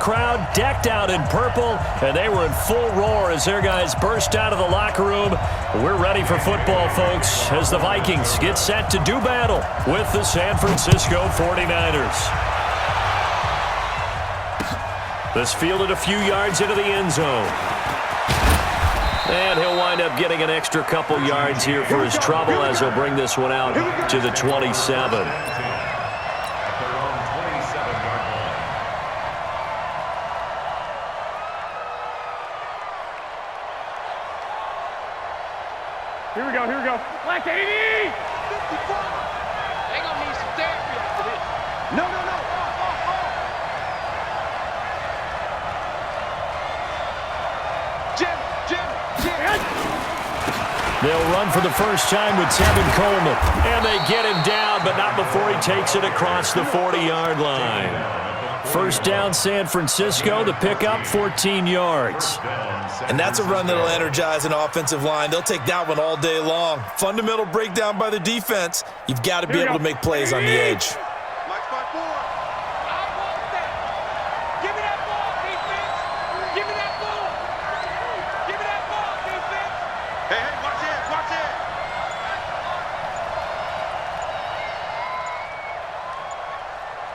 crowd decked out in purple, and they were in full roar as their guys burst out of the locker room. We're ready for football, folks, as the Vikings get set to do battle with the San Francisco 49ers. This fielded a few yards into the end zone. And he'll wind up getting an extra couple yards here for his trouble as he'll bring this one out to the 27. Here we go, here we go. Black 80! 55! They gonna need some therapy after this. No. Jim. They'll run for the first time with Tevin Coleman. And they get him down, but not before he takes it across the 40-yard line. First down, San Francisco. The pickup, 14 yards. And that's a run that'll energize an offensive line. They'll take that one all day long. Fundamental breakdown by the defense. You've got to be able to make plays on the edge.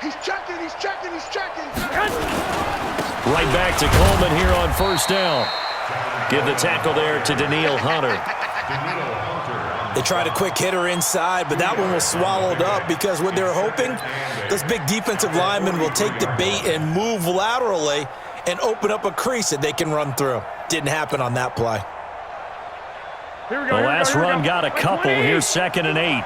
He's checking. Right back to Coleman here on first down. Give the tackle there to Danielle Hunter. They tried a quick hitter inside, but that one was swallowed up because what they're hoping, those big defensive linemen will take the bait and move laterally and open up a crease that they can run through. Didn't happen on that play. The last run got a couple. Here's 2nd and 8.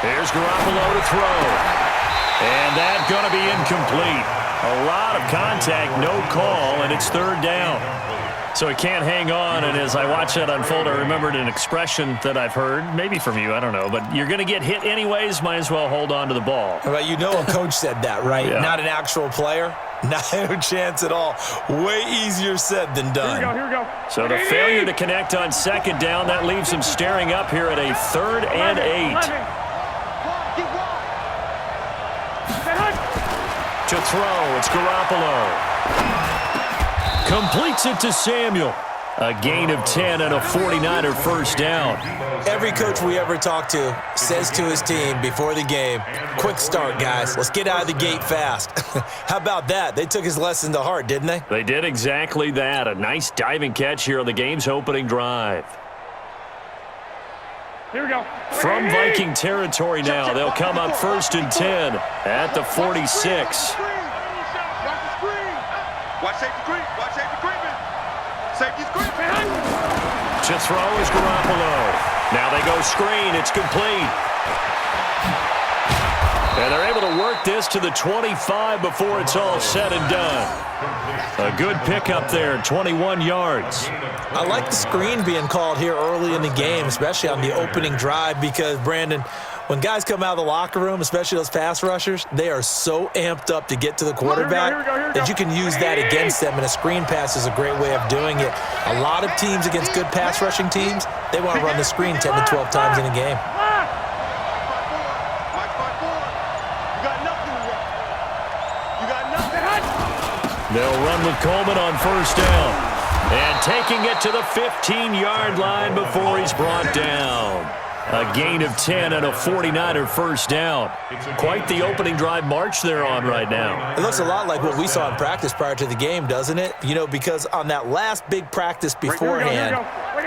Here's Garoppolo to throw. And that's going to be incomplete. A lot of contact, no call, and it's 3rd down. So he can't hang on, and as I watch that unfold, I remembered an expression that I've heard, maybe from you, I don't know, but you're going to get hit anyways, might as well hold on to the ball. Well, you know a coach said that, right? Yeah. Not an actual player. No chance at all. Way easier said than done. Here we go. So the failure to connect on 2nd down, that leaves him staring up here at a 3rd and 8. To throw, it's Garoppolo. Completes it to Samuel. A gain of 10 and a 49er first down. Every coach we ever talk to says to his team before the game, quick start, guys. Let's get out of the gate fast. How about that? They took his lesson to heart, didn't they? They did exactly that. A nice diving catch here on the game's opening drive. Here we go. From Viking territory now, they'll come up 1st and 10 at the 46. Watch safety creep. Watch safety creeping. Safety's creeping. To throw is Garoppolo. Now they go screen. It's complete. And they're able to work this to the 25 before it's all said and done. A good pickup there, 21 yards. I like the screen being called here early in the game, especially on the opening drive, because, Brandon, when guys come out of the locker room, especially those pass rushers, they are so amped up to get to the quarterback that you can use that against them, and a screen pass is a great way of doing it. A lot of teams against good pass rushing teams, they want to run the screen 10 to 12 times in a game. They'll run with Coleman on first down. And taking it to the 15-yard line before he's brought down. A gain of 10 and a 49er first down. Quite the opening drive march they're on right now. It looks a lot like what we saw in practice prior to the game, doesn't it? You know, because on that last big practice beforehand,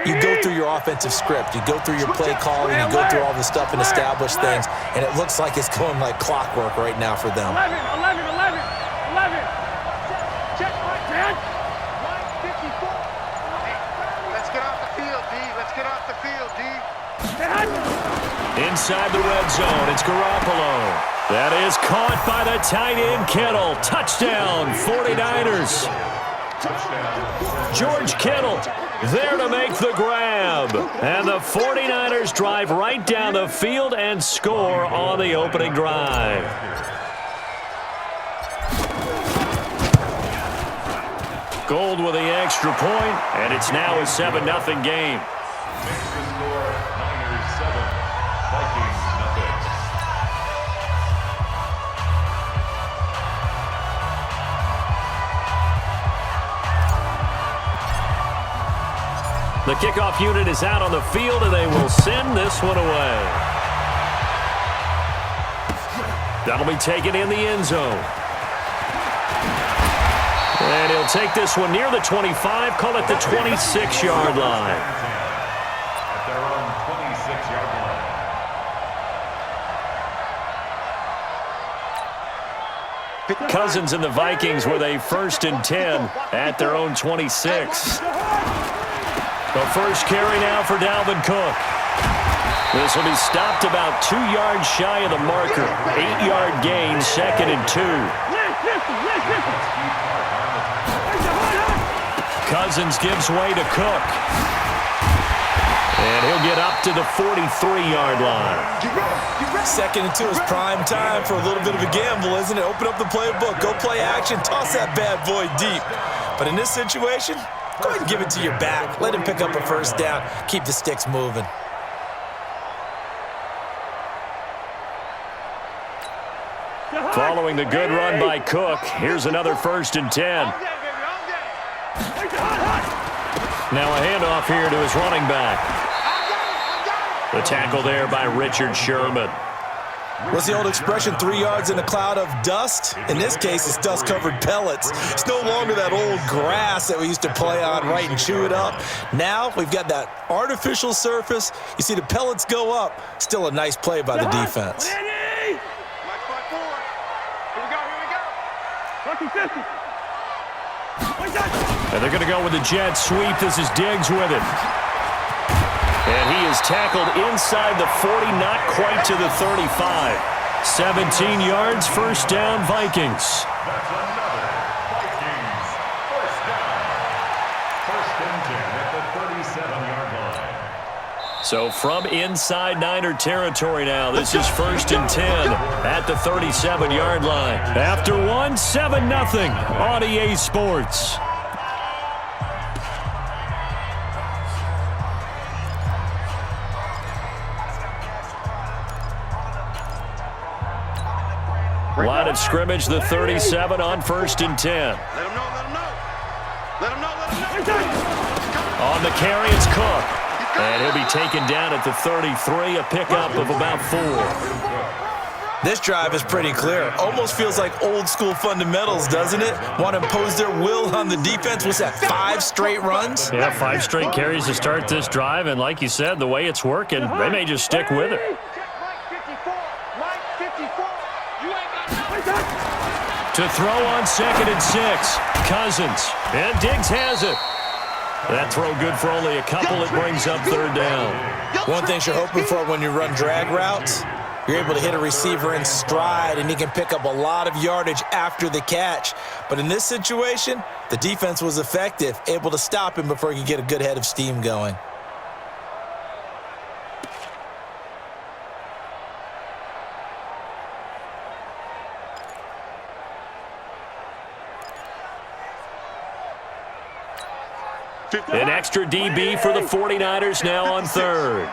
you go through your offensive script. You go through your play calling. You go through all the stuff and establish things. And it looks like it's going like clockwork right now for them. 11. Check right, man. Let's get off the field, D. Let's get off the field, D. Inside the red zone, it's Garoppolo. That is caught by the tight end, Kittle. Touchdown, 49ers. George Kittle there to make the grab. And the 49ers drive right down the field and score on the opening drive. Gold with the extra point, and it's now a 7-0 game. kickoff unit is out on the field, and they will send this one away. That'll be taken in the end zone. And he'll take this one near the 25, call it the 26-yard line. At their own 26-yard line. Cousins and the Vikings with a 1st and 10 at their own 26. The first carry now for Dalvin Cook. This will be stopped about 2 yards shy of the marker. 8-yard gain, 2nd and 2. Cousins gives way to Cook. And he'll get up to the 43-yard line. 2nd and 2 is prime time for a little bit of a gamble, isn't it? Open up the playbook, go play action, toss that bad boy deep. But in this situation, go ahead and give it to your back. Let him pick up a 1st down. Keep the sticks moving. Following the good run by Cook, here's another 1st and 10. Now a handoff here to his running back. The tackle there by Richard Sherman. What's the old expression, 3 yards in a cloud of dust? In this case, it's dust-covered pellets. It's no longer that old grass that we used to play on, right, and chew it up. Now we've got that artificial surface. You see the pellets go up. Still a nice play by the defense. And they're going to go with the jet sweep. This is Diggs with it. And he is tackled inside the 40, not quite to the 35. 17 yards, 1st down, Vikings. That's another Vikings 1st down. 1st and 10 at the 37-yard line. So from inside Niner territory now, this is 1st and 10 at the 37-yard line. After one, 7-0 on EA Sports. Line of scrimmage, the 37 on 1st and 10. Let him know, let him know. Let him know, let him know. On the carry, it's Cook. And he'll be taken down at the 33, a pickup of about 4. This drive is pretty clear. Almost feels like old school fundamentals, doesn't it? Want to impose their will on the defense. What's that, 5 straight runs? Yeah, 5 straight carries to start this drive. And like you said, the way it's working, they may just stick with it. To throw on 2nd and 6. Cousins. And Diggs has it. That throw good for only a couple. It brings up 3rd down. One thing you're hoping for when you run drag routes, you're able to hit a receiver in stride, and he can pick up a lot of yardage after the catch. But in this situation, the defense was effective, able to stop him before he could get a good head of steam going. An extra DB for the 49ers now on 3rd.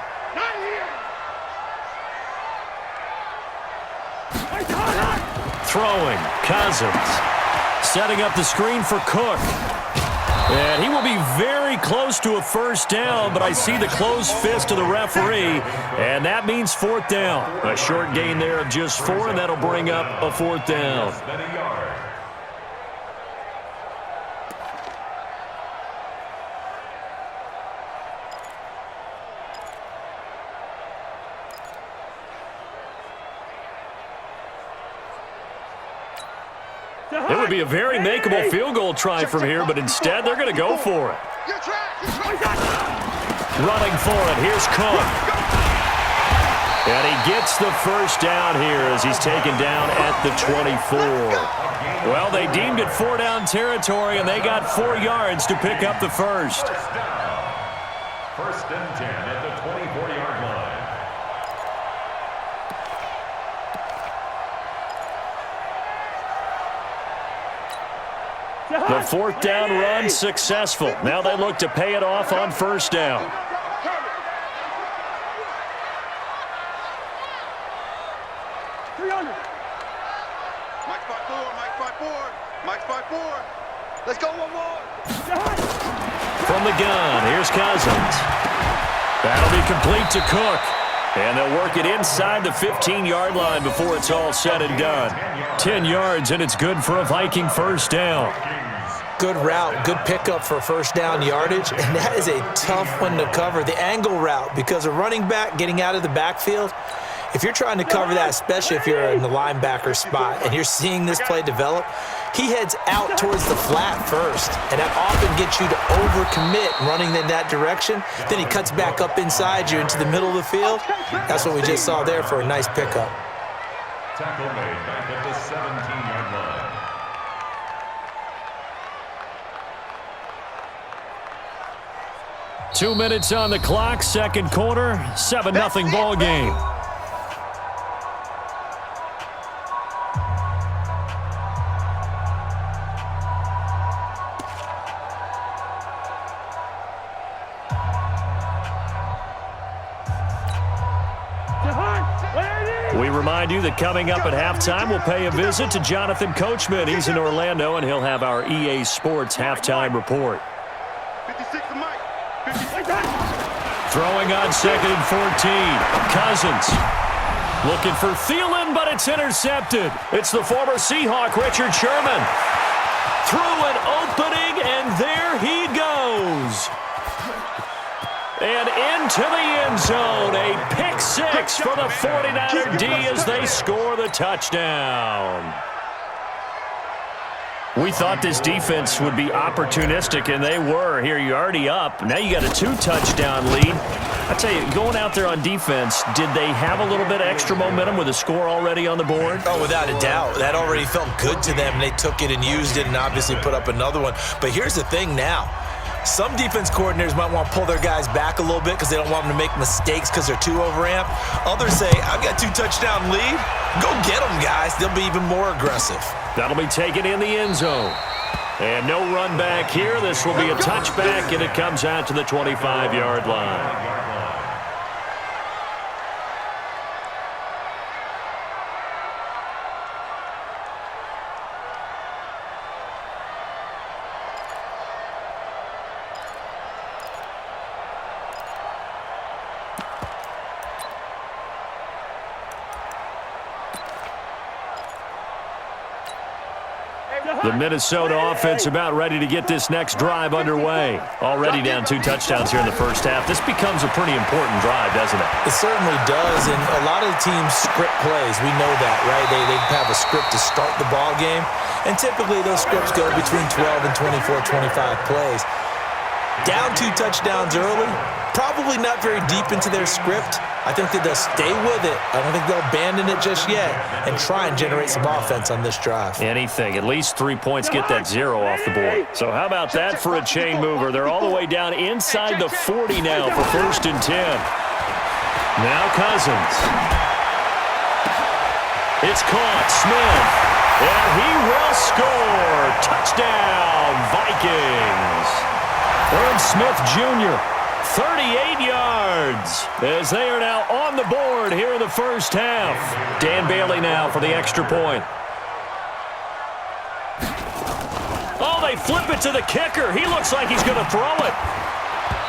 Throwing, Cousins. Setting up the screen for Cook. And he will be very close to a 1st down, but I see the closed fist of the referee, and that means 4th down. A short gain there of just 4, and that'll bring up a 4th down. It would be a very makeable field goal try from here, but instead they're going to go for it. Running for it, here's Cook. And he gets the 1st down here as he's taken down at the 24. Well, they deemed it 4-down territory, and they got 4 yards to pick up the 1st. 1st and 10 at the 24-yard line. The 4th down run successful. Now they look to pay it off on 1st down. Mike's 5-4, Mike's 5-4, Mike's 5-4. Let's go one more. from the gun. Here's Cousins. That'll be complete to Cook. And they'll work it inside the 15-yard line before it's all said and done. 10 yards, and it's good for a Viking first down. Good route, good pickup for first down yardage, and that is a tough one to cover. The angle route, because a running back getting out of the backfield, if you're trying to cover that, especially if you're in the linebacker spot and you're seeing this play develop, he heads out towards the flat first, and that often gets you to overcommit running in that direction. Then he cuts back up inside you into the middle of the field. That's what we just saw there for a nice pickup. Tackle made back at the 17-yard line. Two minutes on the clock, second quarter, 7-0 ball game. We remind you that coming up at halftime, we'll pay a visit to Jonathan Coachman. He's in Orlando, and he'll have our EA Sports halftime report. 56 to Mike. 56. Throwing on 2nd and 14. Cousins looking for Thielen, but it's intercepted. It's the former Seahawk, Richard Sherman. Through an opening, and there he goes. And into the end zone, a pick six for the 49er D as they score the touchdown. We thought this defense would be opportunistic, and they were. Here, you're already up. Now you got a 2-touchdown lead. I tell you, going out there on defense, did they have a little bit of extra momentum with a score already on the board? Oh, without a doubt. That already felt good to them, and they took it and used it and obviously put up another one. But here's the thing now. Some defense coordinators might want to pull their guys back a little bit because they don't want them to make mistakes because they're too overamped. Others say, I've got 2-touchdown lead. Go get them, guys. They'll be even more aggressive. That'll be taken in the end zone. And no run back here. This will be a touchback, and it comes out to the 25-yard line. The Minnesota offense about ready to get this next drive underway. Already down 2 touchdowns here in the first half. This becomes a pretty important drive, doesn't it? It certainly does, and a lot of the teams script plays. We know that, right? They have a script to start the ball game, and typically those scripts go between 12 and 24, 25 plays. Down 2 touchdowns early, probably not very deep into their script. I think that they'll stay with it. I don't think they'll abandon it just yet and try and generate some offense on this drive. Anything. At least 3 points, get that 0 off the board. So how about that for a chain mover? They're all the way down inside the 40 now for 1st and 10. Now Cousins. It's caught. Smith. And he will score. Touchdown, Vikings. Irv Smith Jr., 38 yards as they are now on the board here in the first half. Dan Bailey now for the extra point. Oh, they flip it to the kicker. He looks like he's going to throw it.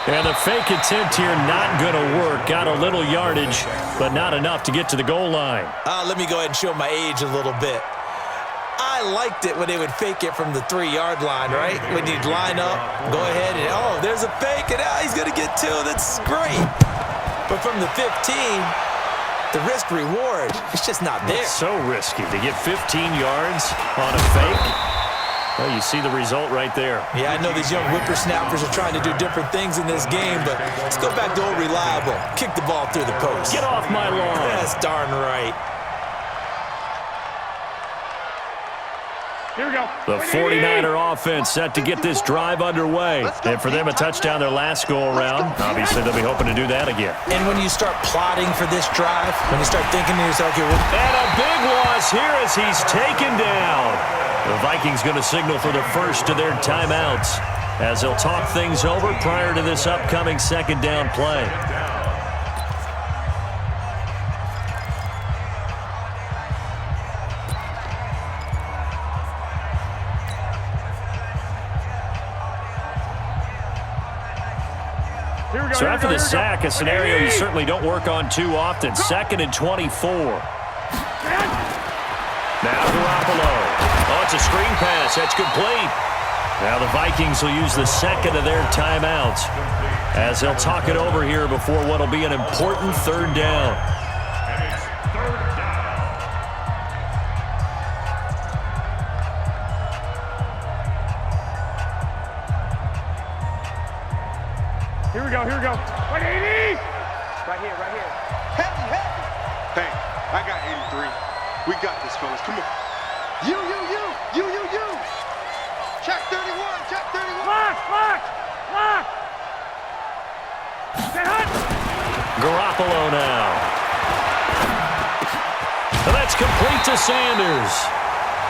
And the fake attempt here not going to work. Got a little yardage, but not enough to get to the goal line. Let me go ahead and show my age a little bit. I liked it when they would fake it from the 3-yard line, right? When you'd line up, go ahead and, oh, there's a fake, and he's going to get 2. That's great. But from the 15, the risk-reward, it's just not there. It's so risky to get 15 yards on a fake. Well, you see the result right there. Yeah, I know these young whippersnappers are trying to do different things in this game, but let's go back to old reliable. Kick the ball through the post. Get off my lawn. That's darn right. Here we go. The 49er offense set to get this drive underway. And for them, a touchdown their last go-around. Obviously, they'll be hoping to do that again. And when you start plotting for this drive, when you start thinking to yourself, okay, and a big loss here as he's taken down. The Vikings going to signal for the first of their timeouts as they'll talk things over prior to this upcoming 2nd down play. So after the sack, a scenario you certainly don't work on too often. 2nd and 24. Now Garoppolo. Oh, it's a screen pass. That's complete. Now the Vikings will use the second of their timeouts as they'll talk it over here before what will be an important 3rd down. And it's 3rd down. Here we go. 180! Right here. Heavy. Hey, I got 83. We got this, fellas. Come on. You. Check 31. Lock! Stay hot! Garoppolo now. And that's complete to Sanders.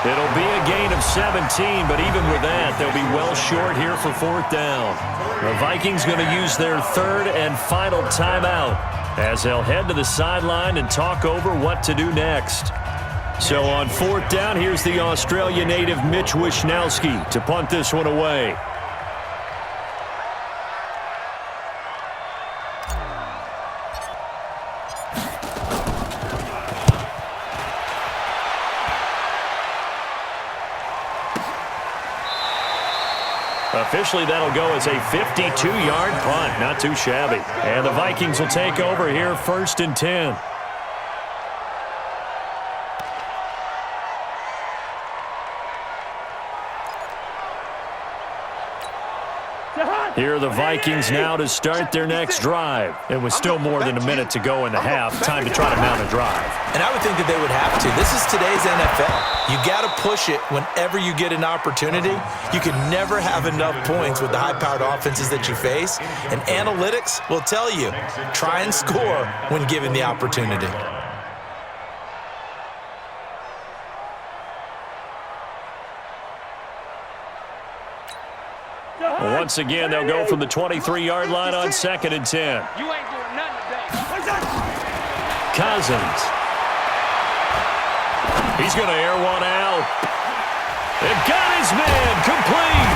It'll be a gain of 17, but even with that, they'll be well short here for 4th down. The Vikings going to use their 3rd and final timeout as they'll head to the sideline and talk over what to do next. So on 4th down, here's the Australia native Mitch Wishnowsky to punt this one away. Officially, that'll go as a 52-yard punt. Not too shabby. And the Vikings will take over here 1st and 10. Here are the Vikings now to start their next drive. And with still more than a minute to go in the half, time to try to mount a drive. And I would think that they would have to. This is today's NFL. You got to push it whenever you get an opportunity. You can never have enough points with the high-powered offenses that you face. And analytics will tell you, try and score when given the opportunity. Once again, they'll go from the 23-yard line on 2nd and 10. You ain't doing nothing today. Cousins. He's going to air one out. And got his man complete.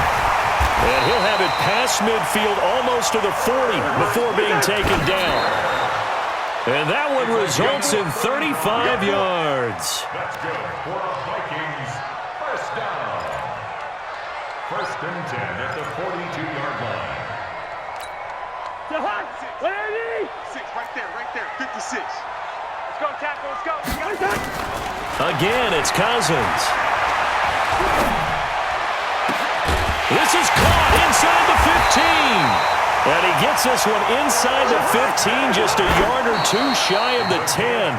And he'll have it past midfield almost to the 40 before being taken down. And that one results in 35 yards. That's good for a Vikings 1st down. 1st and 10 at the 42-yard line. Six, right there. 56. Let's go, tackle, let's go. Again, it's Cousins. This is caught inside the 15. And he gets this one inside the 15, just a yard or two shy of the 10.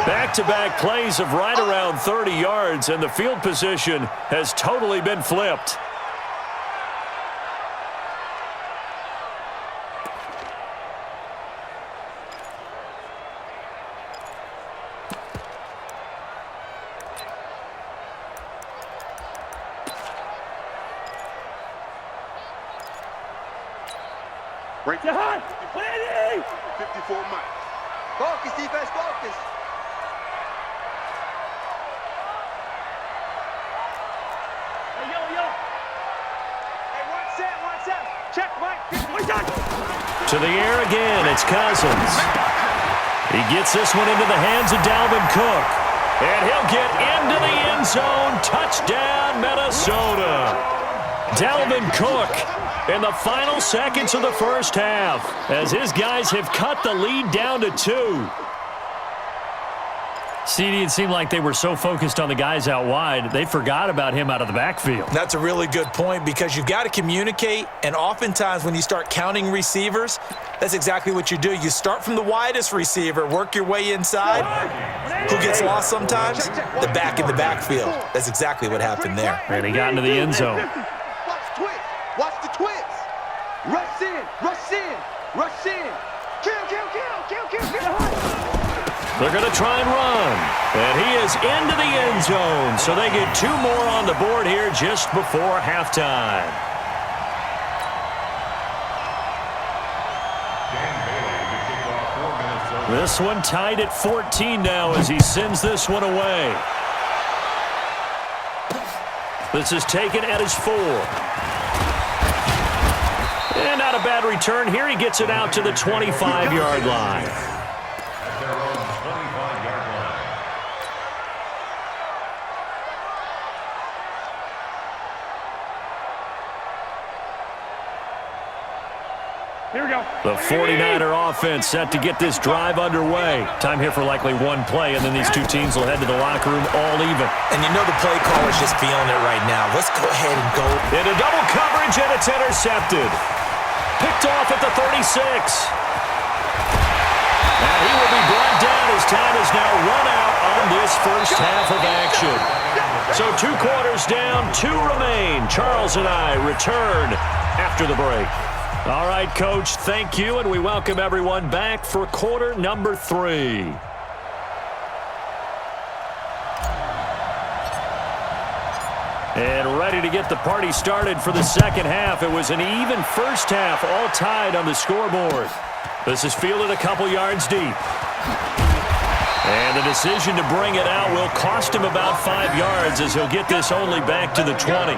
Back-to-back plays of right around 30 yards, and the field position has totally been flipped. Right there. 54 Mike. Focus, defense, focus. Hey, yo. Hey, one set. Check, Mike. To the air again, it's Cousins. He gets this one into the hands of Dalvin Cook. And he'll get into the end zone. Touchdown, Minnesota. Dalvin Cook in the final seconds of the 1st half as his guys have cut the lead down to 2. CD, it seemed like they were so focused on the guys out wide, they forgot about him out of the backfield. That's a really good point because you've got to communicate, and oftentimes when you start counting receivers, that's exactly what you do. You start from the widest receiver, work your way inside. Who gets lost sometimes? The back in the backfield. That's exactly what happened there. And he got into the end zone. Watch the twist. Rush in. Kill. They're going to try and run. And he is into the end zone. So they get 2 more on the board here just before halftime. This one tied at 14 now as he sends this one away. This is taken at his 4. And not a bad return here. He gets it out to the 25-yard line. At their own 25-yard line. Here we go. The 49er offense set to get this drive underway. Time here for likely one play, and then these two teams will head to the locker room all even. And you know the play caller's just feeling it right now. Let's go ahead and go. Into double coverage, and it's intercepted. Picked off at the 36. And he will be brought down as time is now run out on this first half of action. So 2 quarters down, 2 remain. Charles and I return after the break. All right, Coach, thank you, and we welcome everyone back for quarter number 3. And ready to get the party started for the second half. It was an even first half, all tied on the scoreboard. This is fielded a couple yards deep. And the decision to bring it out will cost him about 5 yards as he'll get this only back to the 20.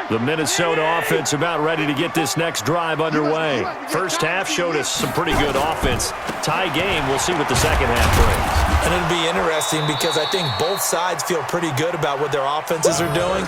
The Minnesota offense about ready to get this next drive underway. First half showed us some pretty good offense. Tie game, we'll see what the second half brings. And it'll be interesting because I think both sides feel pretty good about what their offenses are doing.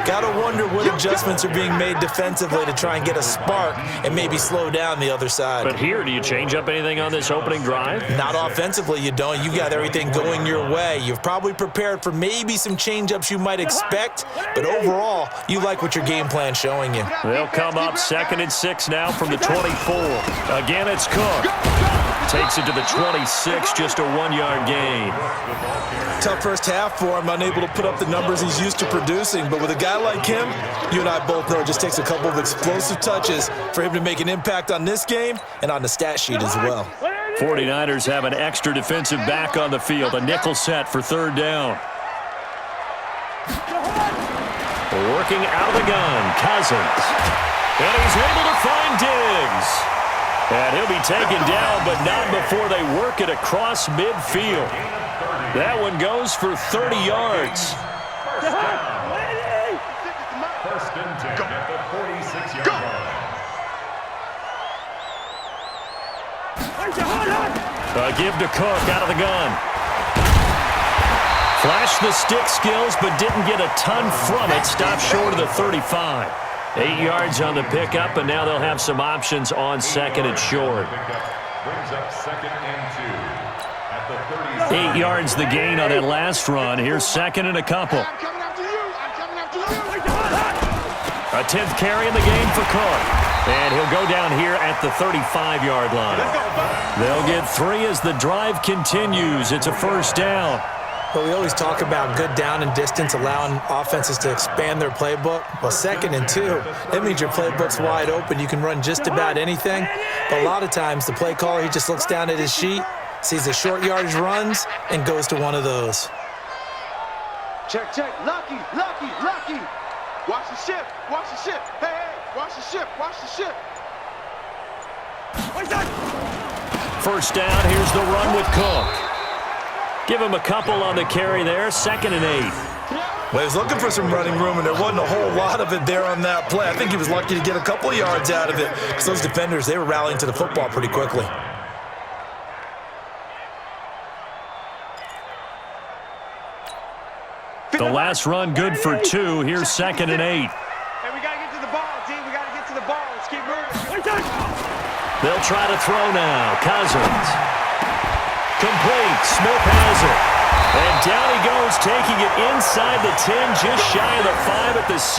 Got to wonder what adjustments are being made defensively to try and get a spark and maybe slow down the other side. But here, do you change up anything on this opening drive? Not offensively, you don't. You got everything going your way. You've probably prepared for maybe some change-ups you might expect, but overall, you like what your game plan's showing you. They'll come up 2nd and 6 now from the 24. Again, it's Cook. Takes it to the 26, just a 1-yard gain. Tough first half for him, unable to put up the numbers he's used to producing. But with a guy like him, you and I both know it just takes a couple of explosive touches for him to make an impact on this game and on the stat sheet as well. 49ers have an extra defensive back on the field, a nickel set for 3rd down. Working out of the gun, Cousins. And he's able to find Diggs. And he'll be taken down, but not before they work it across midfield. That one goes for 30 yards. First and 10 at the 46-yard line. Give to Cook out of the gun. Flashed the stick skills, but didn't get a ton from it. Stopped short of the 35. 8 yards on the pickup, and now they'll have some options on 2nd and short. Brings up 2nd and 2 at the 8 yards the gain on that last run. Here's 2nd and a couple. I'm coming after you. I'm coming after you. A 10th carry in the game for Cook. And he'll go down here at the 35-yard line. They'll get 3 as the drive continues. It's a first down. But we always talk about good down and distance, allowing offenses to expand their playbook. Well, 2nd and 2, that means your playbook's wide open. You can run just about anything. But a lot of times, the play caller, he just looks down at his sheet, sees the short yardage runs, and goes to one of those. Check, check. Lucky, lucky, lucky. Watch the ship. Watch the ship. Hey, hey. Watch the ship. Watch the ship. First down, here's the run with Cook. Give him a couple on the carry there, 2nd and 8. Well, he was looking for some running room, and there wasn't a whole lot of it there on that play. I think he was lucky to get a couple of yards out of it because those defenders, they were rallying to the football pretty quickly. The last run good for 2. Here's 2nd and 8. Hey, we got to get to the ball, D. We got to get to the ball. Let's keep moving. They'll try to throw now. Cousins. Complete. Smith has it. And down he goes, taking it inside the 10, just shy of the 5 at the 6.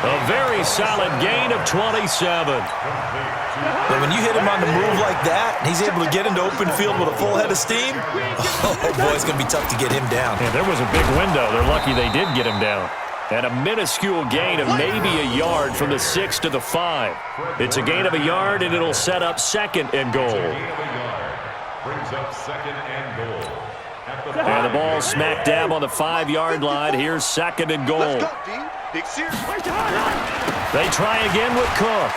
A very solid gain of 27. But when you hit him on the move like that, and he's able to get into open field with a full head of steam, oh boy, it's going to be tough to get him down. Yeah, there was a big window. They're lucky they did get him down. And a minuscule gain of maybe a yard from the 6 to the 5. It's a gain of a yard, and it'll set up 2nd and goal. Brings up 2nd and goal. And the ball smack dab on the 5-yard line. Here's 2nd and goal. Let's go, D. Big series. They try again with Cook.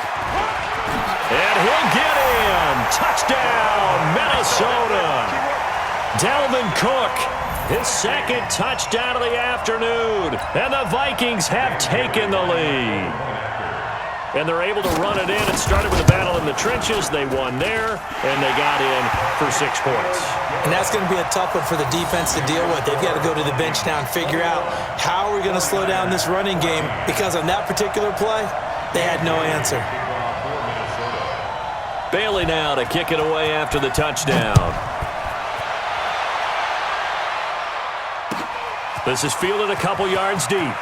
And he'll get in. Touchdown, Minnesota. Dalvin Cook His second touchdown of the afternoon. And the Vikings have taken the lead. And they're able to run it in. It started with a battle in the trenches. They won there, and they got in for 6 points. And that's going to be a tough one for the defense to deal with. They've got to go to the bench now and figure out how are we going to slow down this running game, because on that particular play, they had no answer. Bailey now to kick it away after the touchdown. This is fielded a couple yards deep.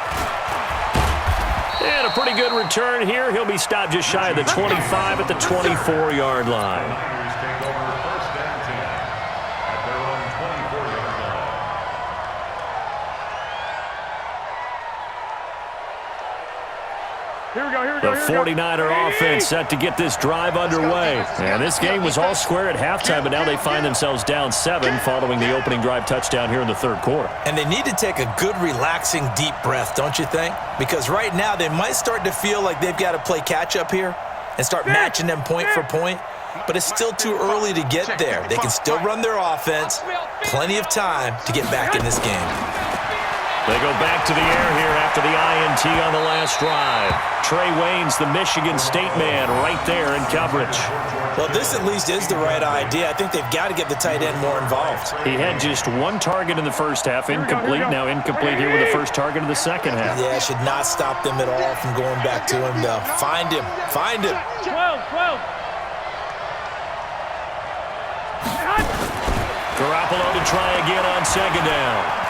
And a pretty good return here. He'll be stopped just shy of the 25 at the 24-yard line. The 49er offense set to get this drive underway. And this game was all square at halftime, but now they find themselves down 7 following the opening drive touchdown here in the third quarter. And they need to take a good, relaxing, deep breath, don't you think? Because right now they might start to feel like they've got to play catch-up here and start matching them point for point. But it's still too early to get there. They can still run their offense. Plenty of time to get back in this game. They go back to the air here after the INT on the last drive. Trey Waynes, the Michigan State man, right there in coverage. Well, this at least is the right idea. I think they've got to get the tight end more involved. He had just 1 target in the first half, incomplete. Now incomplete here with the first target of the second half. Yeah, should not stop them at all from going back to him, though. Find him. Find him. 12. Garoppolo to try again on second down.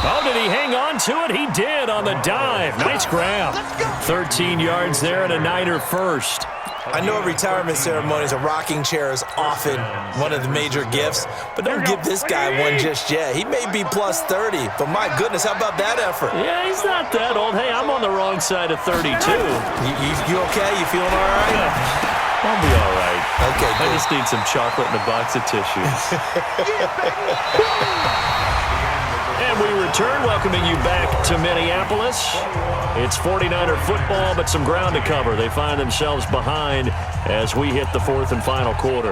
Oh, did he hang on to it? He did on the dive. Nice grab. 13 yards there and a Niner first. I know at retirement ceremonies, a rocking chair is often one of the major gifts, but don't give this guy one just yet. He may be plus 30, but my goodness, how about that effort? Yeah, he's not that old. Hey, I'm on the wrong side of 32. You okay? You feeling all right? I'll be all right. Okay, I just need some chocolate and a box of tissues. And we return, welcoming you back to Minneapolis. It's 49er football, but some ground to cover. They find themselves behind as we hit the 4th and final quarter.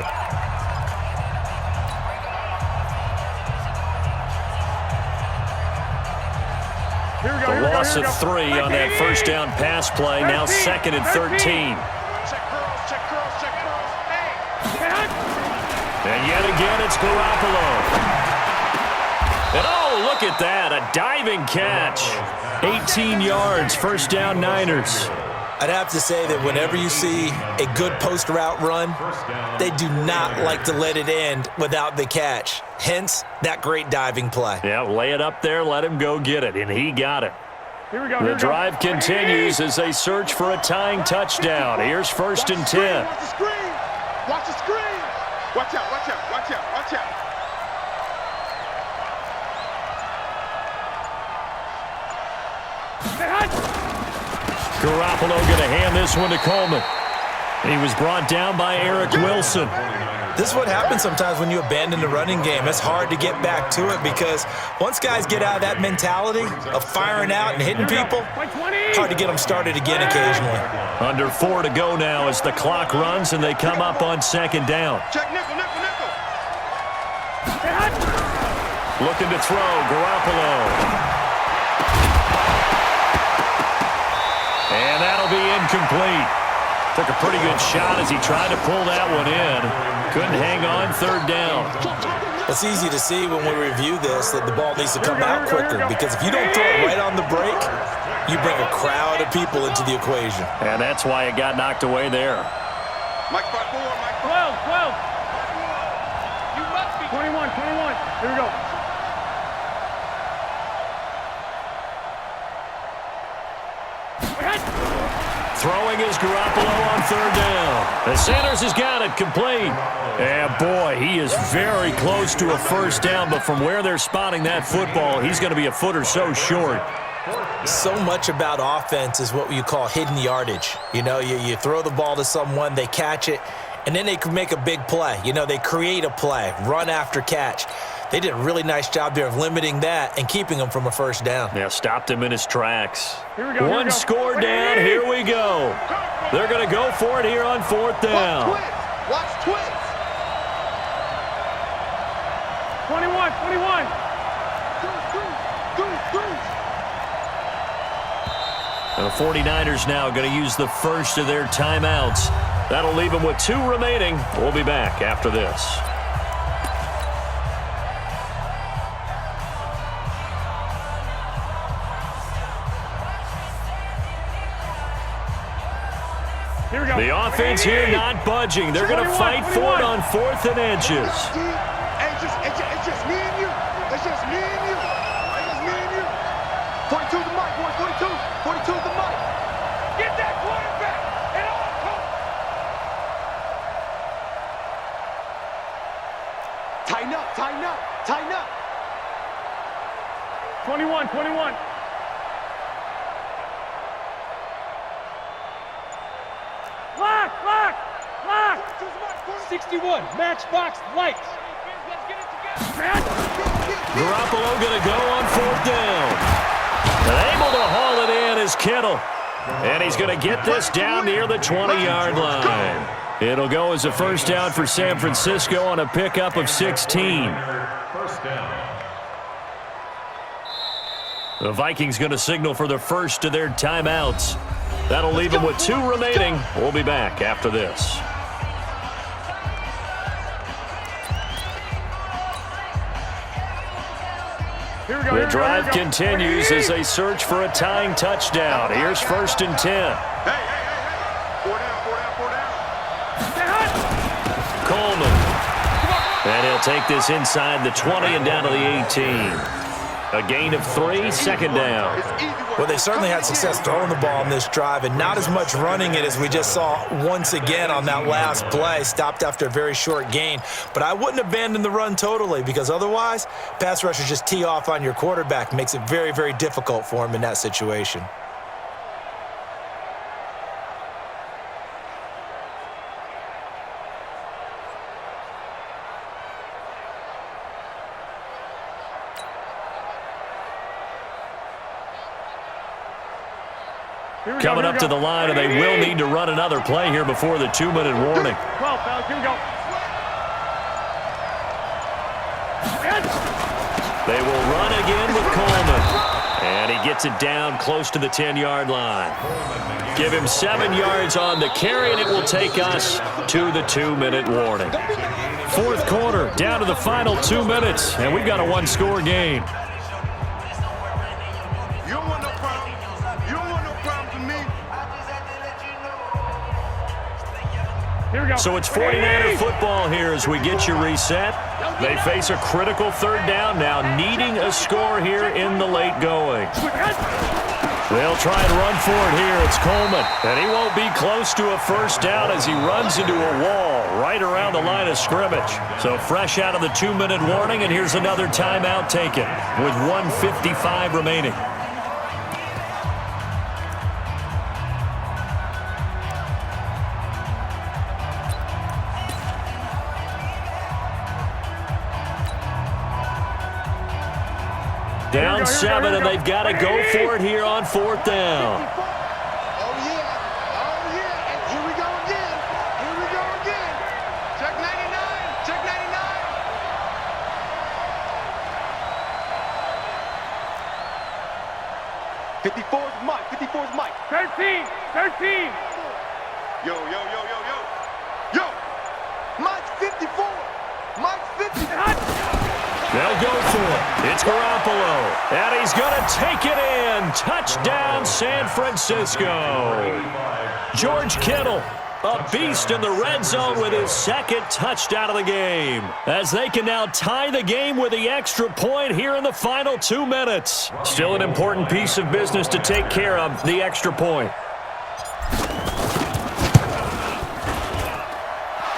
The loss of 3 on that first down pass play. Now 2nd and 13. And yet again, it's Garoppolo. And oh, look at that, a diving catch. 18 yards, first down Niners. I'd have to say that whenever you see a good post route run, they do not like to let it end without the catch. Hence, that great diving play. Yeah, lay it up there, let him go get it, and he got it. The drive continues as they search for a tying touchdown. Here's 1st and 10. Watch the screen. Watch the screen. Watch out, watch out, watch out, watch out. Garoppolo going to hand this one to Coleman. He was brought down by Eric Wilson. This is what happens sometimes when you abandon the running game. It's hard to get back to it because once guys get out of that mentality of firing out and hitting people, it's hard to get them started again occasionally. Under 4 to go now as the clock runs and they come up on 2nd down. Check nickel, nickel, nickel. Looking to throw, Garoppolo. And that'll be incomplete. Took a pretty good shot as he tried to pull that one in. Couldn't hang on, 3rd down. It's easy to see when we review this that the ball needs to come out quicker because if you don't throw it right on the break, you bring a crowd of people into the equation. And that's why it got knocked away there. Mike 5-4, Mike 12. You must be 21. Here we go. Throwing is Garoppolo on 3rd down. And Sanders has got it complete. And boy, he is very close to a first down, but from where they're spotting that football, he's going to be a foot or so short. So much about offense is what you call hidden yardage. You know, you throw the ball to someone, they catch it, and then they can make a big play. You know, they create a play, run after catch. They did a really nice job there of limiting that and keeping him from a first down. Yeah, stopped him in his tracks. One score down, here we go. They're going to go for it here on 4th down. Watch twins. 21, 21. The 49ers now going to use the first of their timeouts. That'll leave them with 2 remaining. We'll be back after this. Here we go. The offense here not budging. They're going to fight for it on 4th and inches. It's just me and you. It's just me and you. It's just me and you. 42 is the mic, boys. 42. 42 is the mic. Get that quarterback and all come. Tighten up, tighten up, tighten up. 21, 21. Lock, lock, lock. 61, matchbox lights. Let's get it together. Garoppolo going to go on 4th down. And able to haul it in is Kittle. And he's going to get this down near the 20-yard line. It'll go as a first down for San Francisco on a pickup of 16. First down. The Vikings going to signal for the first of their timeouts. That'll leave them with 2 remaining. We'll be back after this. The drive continues as they search for a tying touchdown. Here's 1st and 10. Hey. 4 down. Coleman. And he'll take this inside the 20 and down to the 18. A gain of 3, 2nd down. Well, they certainly had success throwing the ball on this drive and not as much running it as we just saw once again on that last play. Stopped after a very short gain. But I wouldn't abandon the run totally because otherwise, pass rushers just tee off on your quarterback. Makes it very, very difficult for him in that situation. Coming up to the line, and they will need to run another play here before the 2-minute warning. 12, fellas, here we go. They will run again with Coleman. And he gets it down close to the 10-yard line. Give him 7 yards on the carry, and it will take us to the 2-minute warning. 4th quarter, down to the final 2 minutes, and we've got a 1-score game. You don't want no problem. You don't want no problem to me. Here we go. So it's 49er football here as we get you reset. They face a critical 3rd down now, needing a score here in the late going. They'll try and run for it here. It's Coleman, and he won't be close to a first down as he runs into a wall right around the line of scrimmage. So fresh out of the 2-minute warning, and here's another timeout taken with 1:55 remaining. Down 7, and they've got to go for it here on 4th down. Oh, yeah. And here we go again. Check 99. Check 99. 54's Mike. 54's Mike. 13. Yo. Yo. Mike's 54. Mike's 54. They'll go for it. It's Garoppolo, and he's going to take it in. Touchdown, San Francisco. George Kittle, a beast in the red zone with his 2nd touchdown of the game, as they can now tie the game with the extra point here in the final 2 minutes. Still an important piece of business to take care of, the extra point.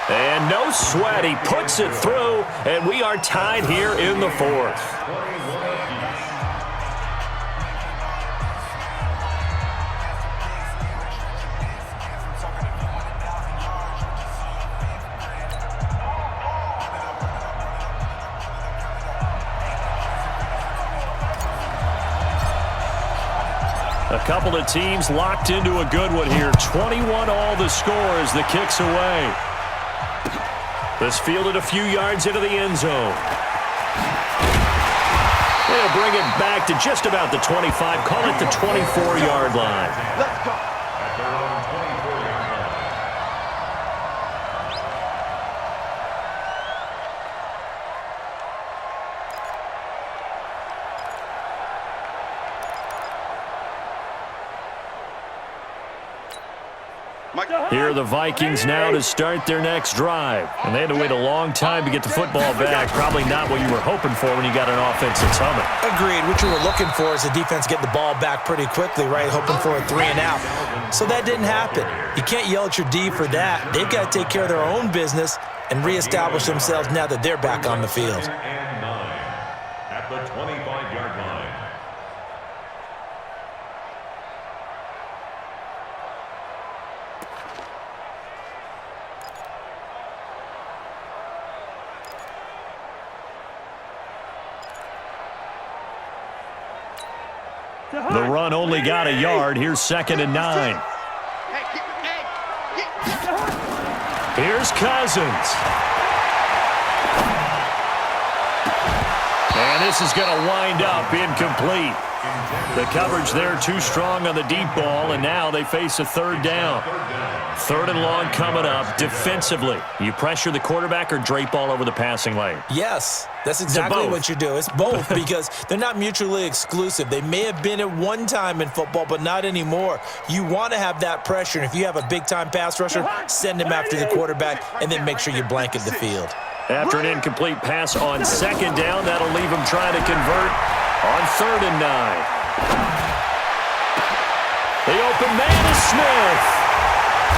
And no sweat, he puts it through, and we are tied here in the 4th. A couple of teams locked into a good one here. 21 all the score as the kick's away. This fielded a few yards into the end zone. They'll bring it back to just about the 25. Call it the 24-yard line. Let's go. At their own 24-yard line. Here are the Vikings now to start their next drive. And they had to wait a long time to get the football back. Probably not what you were hoping for when you got an offense that's humming. Agreed. What you were looking for is the defense getting the ball back pretty quickly, right? Hoping for a 3-and-out. So that didn't happen. You can't yell at your D for that. They've got to take care of their own business and reestablish themselves now that they're back on the field. And 9 at the 25-yard line. The run only got a yard. Here's 2nd and 9. Here's Cousins. And this is going to wind up incomplete. The coverage there too strong on the deep ball, and now they face a 3rd down. 3rd and long coming up. Defensively, you pressure the quarterback or drape all over the passing lane? Yes, that's exactly what you do. It's both because they're not mutually exclusive. They may have been at one time in football, but not anymore. You want to have that pressure, and if you have a big-time pass rusher, send him after the quarterback, and then make sure you blanket the field. After an incomplete pass on 2nd down, that'll leave him trying to convert on 3rd and 9. The open man is Smith.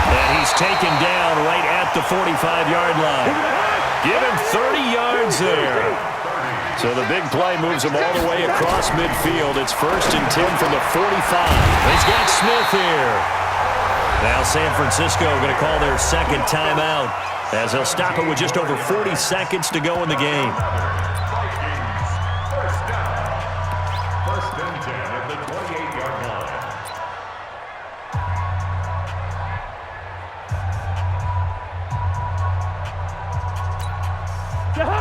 And he's taken down right at the 45-yard line. Give him 30 yards there. So the big play moves him all the way across midfield. It's 1st and 10 from the 45. He's got Smith here. Now San Francisco going to call their 2nd timeout as they'll stop it with just over 40 seconds to go in the game. Vikings, 1st down. 1st and 10 at the 28-yard line.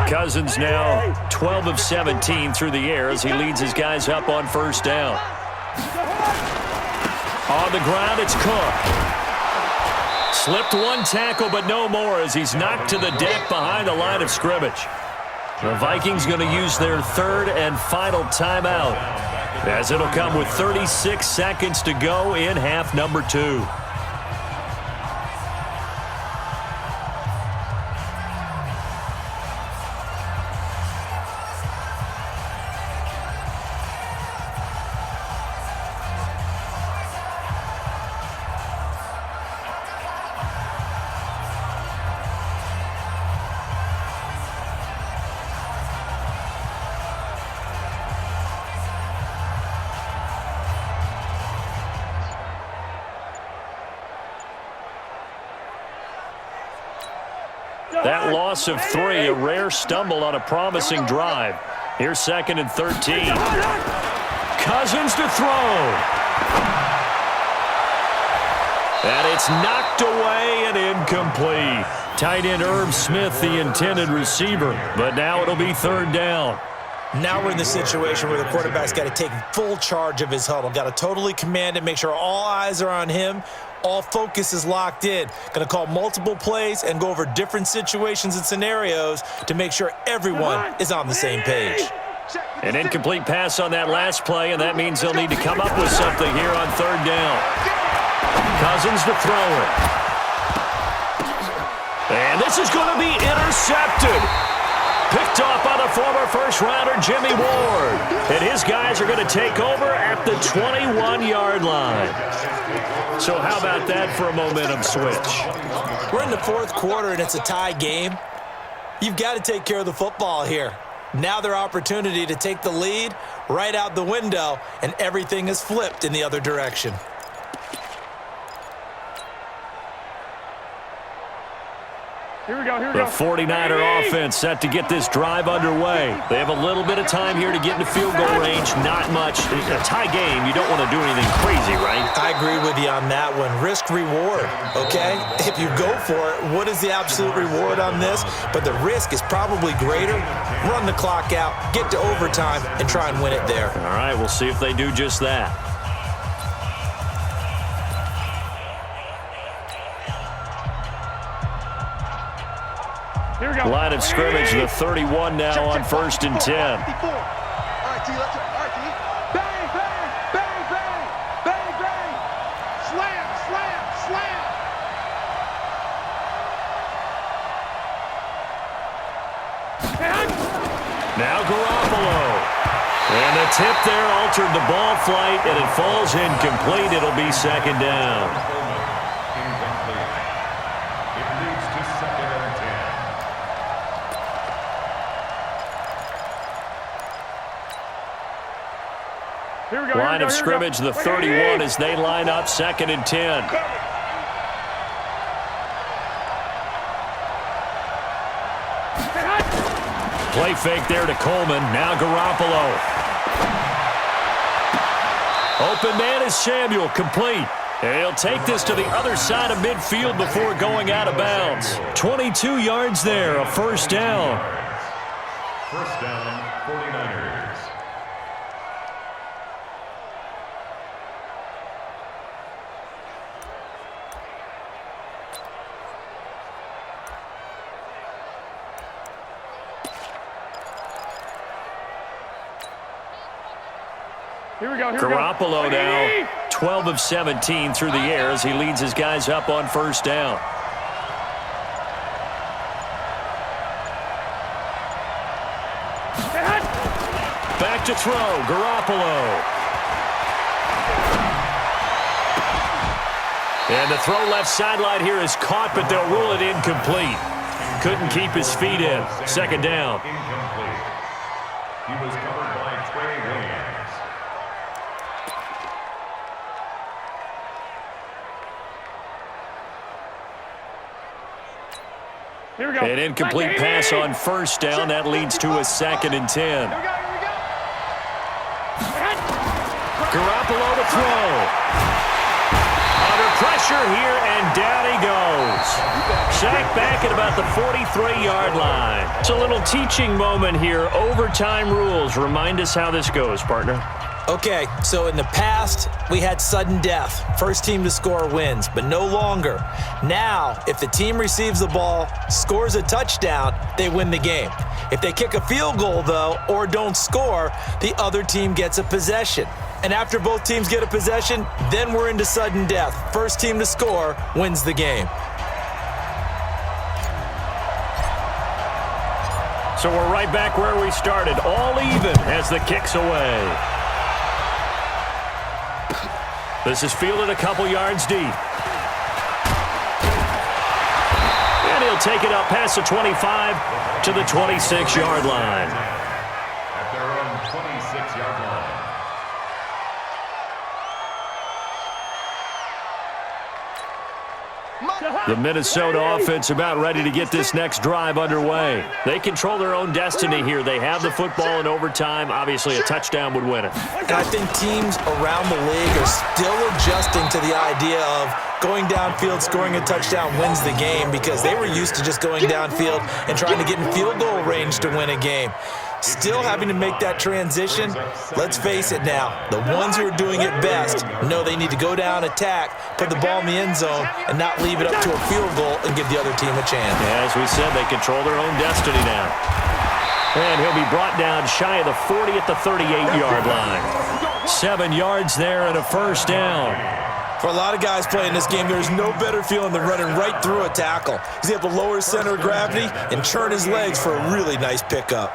Cousins now 12 of 17 through the air as he leads his guys up on 1st down. On the ground, it's Cook. Slipped one tackle, but no more as he's knocked to the deck behind the line of scrimmage. The Vikings going to use their 3rd and final timeout as it'll come with 36 seconds to go in half number 2. That loss of 3, a rare stumble on a promising drive. Here's 2nd and 13. Cousins to throw. And it's knocked away and incomplete. Tight end Irv Smith, the intended receiver. But now it'll be 3rd down. Now we're in the situation where the quarterback's got to take full charge of his huddle. Got to totally command it, make sure all eyes are on him. All focus is locked in. Going to call multiple plays and go over different situations and scenarios to make sure everyone is on the same page. An incomplete pass on that last play, and that means they'll need to come up with something here on 3rd down. Cousins to throw it. And this is going to be intercepted. Picked off by the former first-rounder Jimmy Ward. And his guys are going to take over at the 21-yard line. So how about that for a momentum switch? We're in the 4th quarter, and it's a tie game. You've got to take care of the football here. Now their opportunity to take the lead right out the window, and everything is flipped in the other direction. Here we go. The 49er offense set to get this drive underway. They have a little bit of time here to get into field goal range. Not much. In a tie game, you don't want to do anything crazy, right? I agree with you on that one. Risk-reward, okay? If you go for it, what is the absolute reward on this? But the risk is probably greater. Run the clock out, get to overtime, and try and win it there. All right, we'll see if they do just that. Here we go. Line of scrimmage, the 31 now on 1st and 10. All right, T, let's go. All right, T. Bang, bang, bang, bang, bang, bang. Slam, slam, slam. Now Garoppolo. And the tip there altered the ball flight, and it falls incomplete. It'll be 2nd down. Incomplete. It leads to 2nd and 10. Here we go. Line of scrimmage, the 31 as they line up 2nd and 10. Play fake there to Coleman. Now Garoppolo. Open man is Samuel, complete. And he'll take this to the other side of midfield before going out of bounds. 22 yards there, a 1st down. 1st down, 49ers. Here we go. Garoppolo now, 12 of 17 through the air as he leads his guys up on 1st down. Back to throw, Garoppolo. And the throw left sideline here is caught, but they'll rule it incomplete. Couldn't keep his feet in. 2nd down. Incomplete. He was covered by Trey Williams. Here we go. An incomplete pass on 1st down. That leads to a 2nd and 10. Here we go. Garoppolo to throw. Under pressure here, and down he goes. Sacked back at about the 43-yard line. It's a little teaching moment here. Overtime rules. Remind us how this goes, partner. Okay, so in the past, we had sudden death. First team to score wins, but no longer. Now, if the team receives the ball, scores a touchdown, they win the game. If they kick a field goal, though, or don't score, the other team gets a possession. And after both teams get a possession, then we're into sudden death. First team to score wins the game. So we're right back where we started, all even as the kick's away. This is fielded a couple yards deep. And he'll take it up past the 25 to the 26-yard line. At their own 26-yard line. The Minnesota offense about ready to get this next drive underway. They control their own destiny here. They have the football in overtime. Obviously, a touchdown would win it. And I think teams around the league are still adjusting to the idea of going downfield, scoring a touchdown wins the game, because they were used to just going downfield and trying to get in field goal range to win a game. Still having to make that transition. Let's face it now, the ones who are doing it best know they need to go down, attack, put the ball in the end zone, and not leave it up to a field goal and give the other team a chance. As we said, they control their own destiny now. And he'll be brought down shy of the 40 at the 38-yard line. 7 yards there and a 1st down. For a lot of guys playing this game, there's no better feeling than running right through a tackle. He's able to lower his center of gravity and turn his legs for a really nice pickup.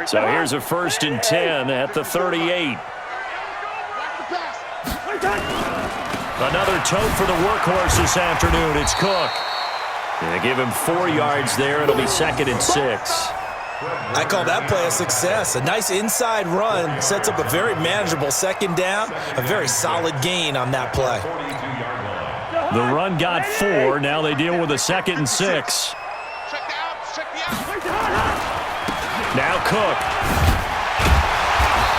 So here's a 1st and 10 at the 38. Another tote for the workhorse this afternoon. It's Cook. They give him 4 yards there. It'll be 2nd and 6. I call that play a success. A nice inside run sets up a very manageable second down, a very solid gain on that play. The run got 4. Now they deal with a 2nd and 6. Now Cook.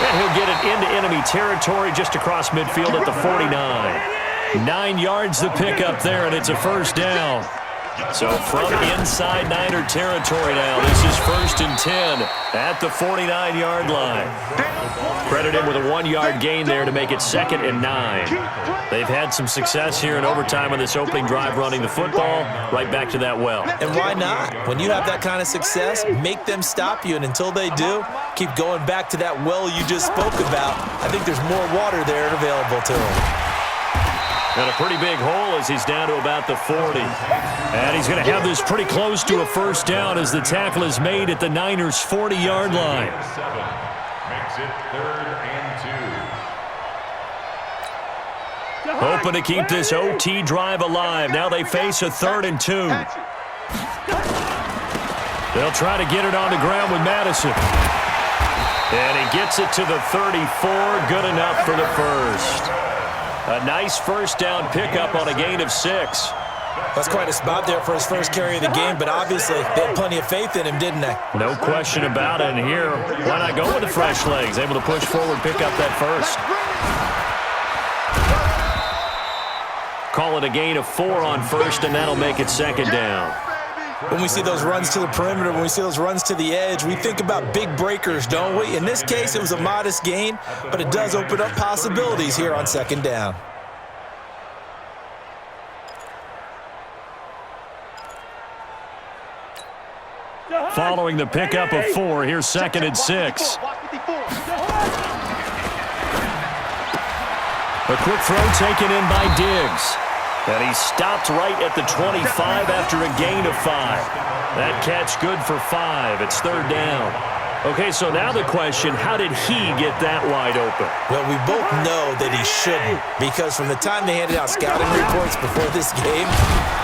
And he'll get it into enemy territory just across midfield at the 49. 9 yards the pickup there, and it's a first down. So from inside Niner territory now, this is 1st and 10 at the 49-yard line. Credit him with a 1-yard gain there to make it 2nd and 9. They've had some success here in overtime on this opening drive running the football right back to that well. And why not? When you have that kind of success, make them stop you, and until they do, keep going back to that well you just spoke about. I think there's more water there available to them. And a pretty big hole as he's down to about the 40. And he's going to have this pretty close to a first down as the tackle is made at the Niners' 40-yard line. Makes it 3rd and 2. Hoping to keep this OT drive alive. Now they face a 3rd and 2. They'll try to get it on the ground with Madison. And he gets it to the 34. Good enough for the first. A nice first down pickup on a gain of 6. That's quite a spot there for his first carry of the game, but obviously they had plenty of faith in him, didn't they? No question about it. And here, why not go with the fresh legs? Able to push forward, pick up that first. Call it a gain of 4 on first, and that'll make it 2nd down. When we see those runs to the perimeter, when we see those runs to the edge, we think about big breakers, don't we? In this case, it was a modest gain, but it does open up possibilities here on 2nd down. Following the pickup of 4, here's 2nd and 6. A quick throw taken in by Diggs. And he stopped right at the 25 after a gain of 5. That catch good for 5. It's 3rd down. Okay, so now the question, how did he get that wide open? Well, we both know that he shouldn't, because from the time they handed out scouting reports before this game,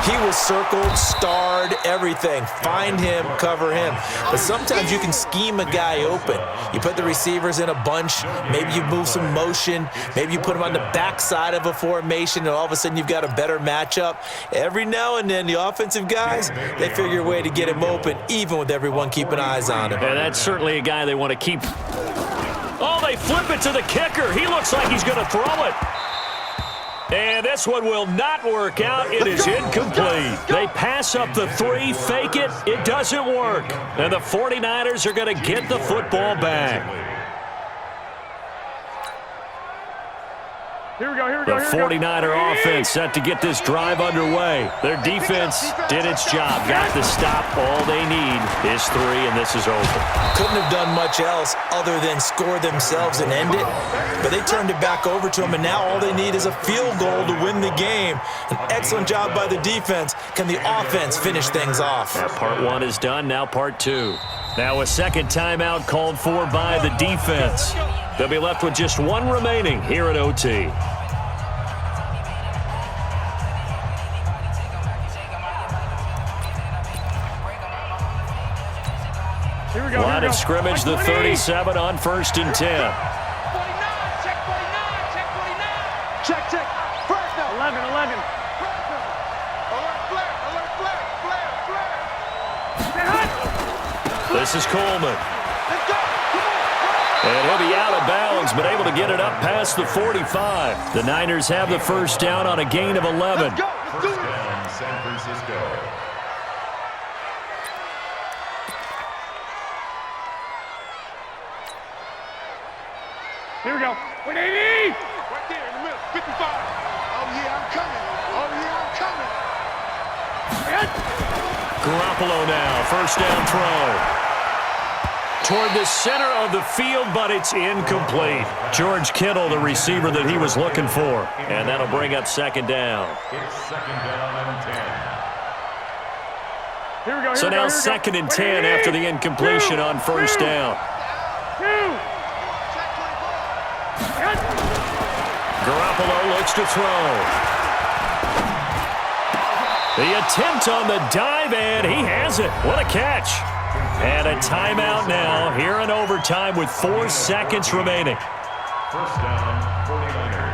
he was circled, starred, everything. Find him, cover him. But sometimes you can scheme a guy open. You put the receivers in a bunch, maybe you move some motion, maybe you put them on the backside of a formation, and all of a sudden you've got a better matchup. Every now and then, the offensive guys, they figure a way to get him open, even with everyone keeping eyes on him. And that's certainly a guy they want to keep. Oh, they flip it to the kicker. He looks like he's going to throw it. And this one will not work out. It is incomplete. They pass up the 3, fake it. It doesn't work. And the 49ers are going to get the football back. Here we go. The 49er offense set to get this drive underway. Their defense did its job. Got the stop. All they need is 3, and this is over. Couldn't have done much else other than score themselves and end it. But they turned it back over to them, and now all they need is a field goal to win the game. An excellent job by the defense. Can the offense finish things off? Part 1 is done. Now part 2. Now a second timeout called for by the defense. They'll be left with just 1 remaining here at OT. Line of scrimmage, the 37 on 1st and 10. 49, check 49. Check. First down. 11. Alert flag. This is Coleman. Let's go. And he'll be out of bounds, but able to get it up past the 45. The Niners have the first down on a gain of 11. Let's go. Let's do First it. down, San Francisco. Here we go. 180. Right there in the middle. 55. Oh, yeah, I'm coming. Garoppolo now, first down throw. Toward the center of the field, but it's incomplete. George Kittle, the receiver that he was looking for. And that'll bring up 2nd down. It's 2nd down and 10. Here we go. So now 2nd and 10 after the incompletion on first down. Garoppolo looks to throw. The attempt on the dive, and he has it. What a catch. And a timeout now here in overtime with 4 seconds remaining. First down, 49ers.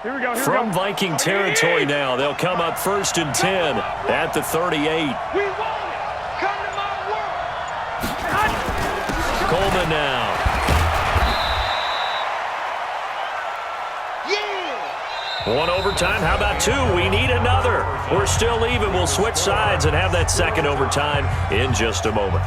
Here we go. From Viking territory now, they'll come up 1st and 10 at the 38. We want it. Come to my world. Coleman now. Yeah! One overtime. How about 2? We need another. We're still even. We'll switch sides and have that second overtime in just a moment.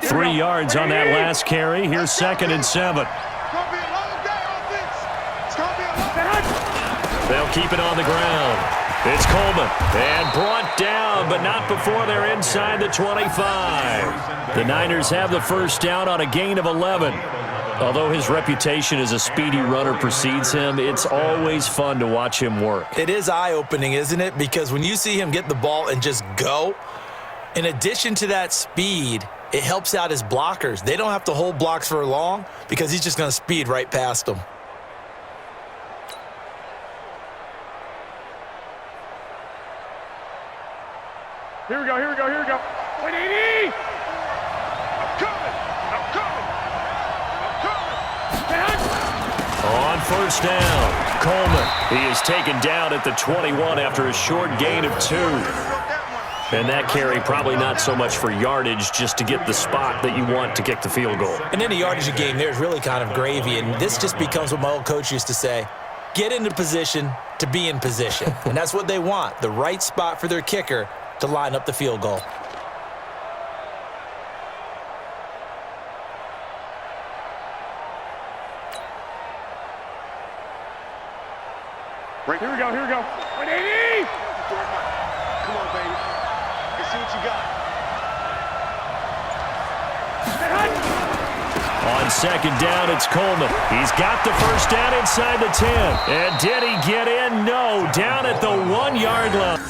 Three yards on that last carry. Here's 2nd and 7. It's gonna be a long day, offense. It's gonna be a long day. They'll keep it on the ground. It's Coleman. And brought down, but not before they're inside the 25. The Niners have the first down on a gain of 11. Although his reputation as a speedy runner precedes him, it's always fun to watch him work. It is eye-opening, isn't it? Because when you see him get the ball and just go, in addition to that speed, it helps out his blockers. They don't have to hold blocks for long because he's just going to speed right past them. Here we go. Here we go. Here we go. 180. I'm coming. I'm coming. I'm coming. On first down, Coleman. He is taken down at the 21 after a short gain of 2. And that carry probably not so much for yardage, just to get the spot that you want to kick the field goal. And in a yardage game, there's really kind of gravy, and this just becomes what my old coach used to say, get into position to be in position. And that's what they want, the right spot for their kicker to line up the field goal. Here we go. Here we go. 180. Come on, baby. Let's see what you got. On 2nd down, it's Coleman. He's got the first down inside the 10. And did he get in? No. Down at the 1-yard line.